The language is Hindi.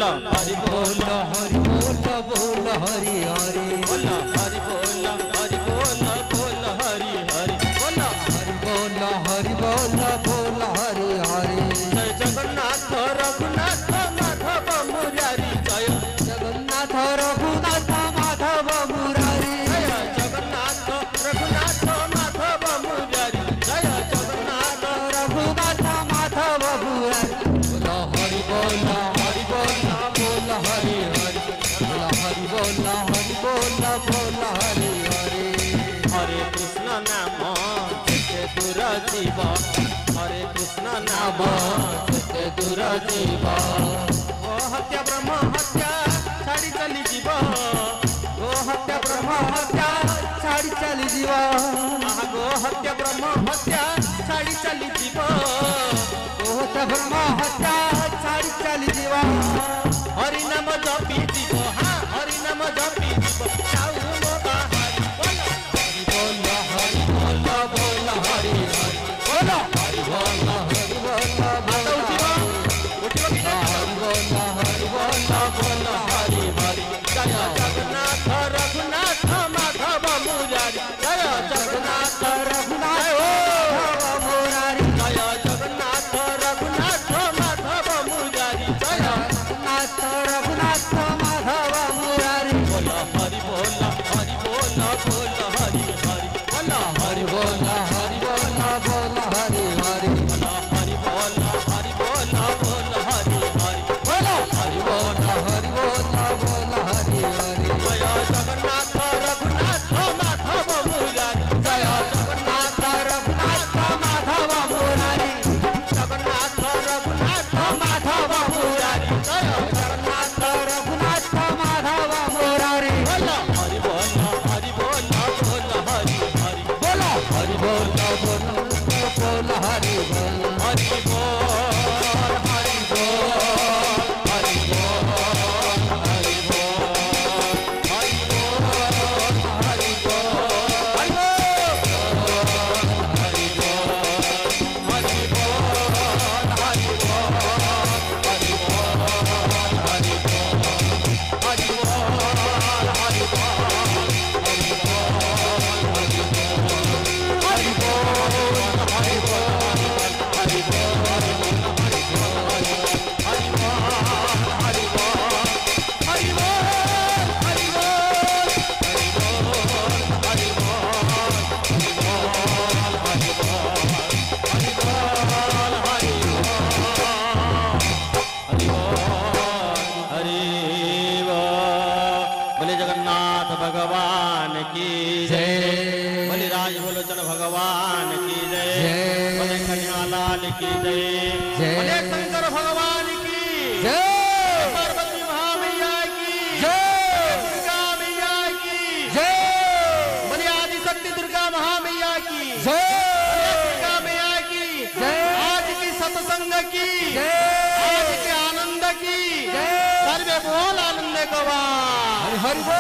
हरि बोल हरि बोल बोल हरि हरि बोल हरि बोल बोल हरि हरि बोल हरि बोल हरि बोल बोल हरि हरि जय जगन्नाथ रघुनाथ माधव मुरारी जय जगन्नाथ रघुनाथ माधव मुरारी जय जगन्नाथ रघुनाथ माधव मुरारी जय जगन्नाथ रघुनाथ माधव मुरारी बोल हरि बोल बोल हरि हरि बोल हरि बोल बोल हरि हरि हरे कृष्ण नाम जिते दूर जीव हरे कृष्ण नाम जिते दूर जीव गो हत्या ब्रह्म हत्या छाड़ी चली जीव गो हत्या ब्रह्म हत्या छाड़ी चली जीव गो हत्या ब्रह्म हत्या छाड़ी चली जीव गो हत्या ब्रह्म हत्या छाड़ी चली जीव हरि नाम जपी जीव हाँ हरि नाम जपी जीव जाऊ मो बाहरी बोल हरि बोल बोल हरि हरि बोल हरि बोल हरि बोल बोल हरि बोल बोल हरि हरि जय जगन्नाथ रघुनाथ माधव मुरारी जय जगन्नाथ रघुनाथ मुरारी जय जगन्नाथ रघुनाथ माधव मुरारी जय जगन्नाथ रघुनाथ माधव मुरारी बोल हरि बोल बोल हरि हरि बोल हरि बोल हरि बोल बोल हरि हरि हरि बोल बोल हरि हरि बोल हरि बोल हरि बोल बोल हरि हरि जय जगन्नाथ रघुनाथ माधव मुरारी जय जगन्नाथ रघुनाथ माधव मुरारी जगन्नाथ रघुनाथ माधव मुरारी जय जगन्नाथ रघुनाथ माधव मुरारी बोल हरि बोल बोल हरि हरि बोल हरि बोल बोल बोल हरि बोल हरि बोल हरि बोल हरि बोल हरि बोल हरि बोल हरि बोल हरि बोल हरि बोल हरि बोल हरि बोल हरि बोल हरि बोल हरि बोले जगन्नाथ भगवान की जय बोले राज बोलोचन भगवान की जय बोले कन्हैया लाल की जय बोले शंकर भगवान की जय पार्वती महामैया की जय दुर्गा मैया की जय बोले आदिशक्ति दुर्गा महामैया की जय दुर्गा मैया की जय आज की सत्संग की जय आज के आनंद की जय सर्वे बोल आनंद गवा हरि बोल।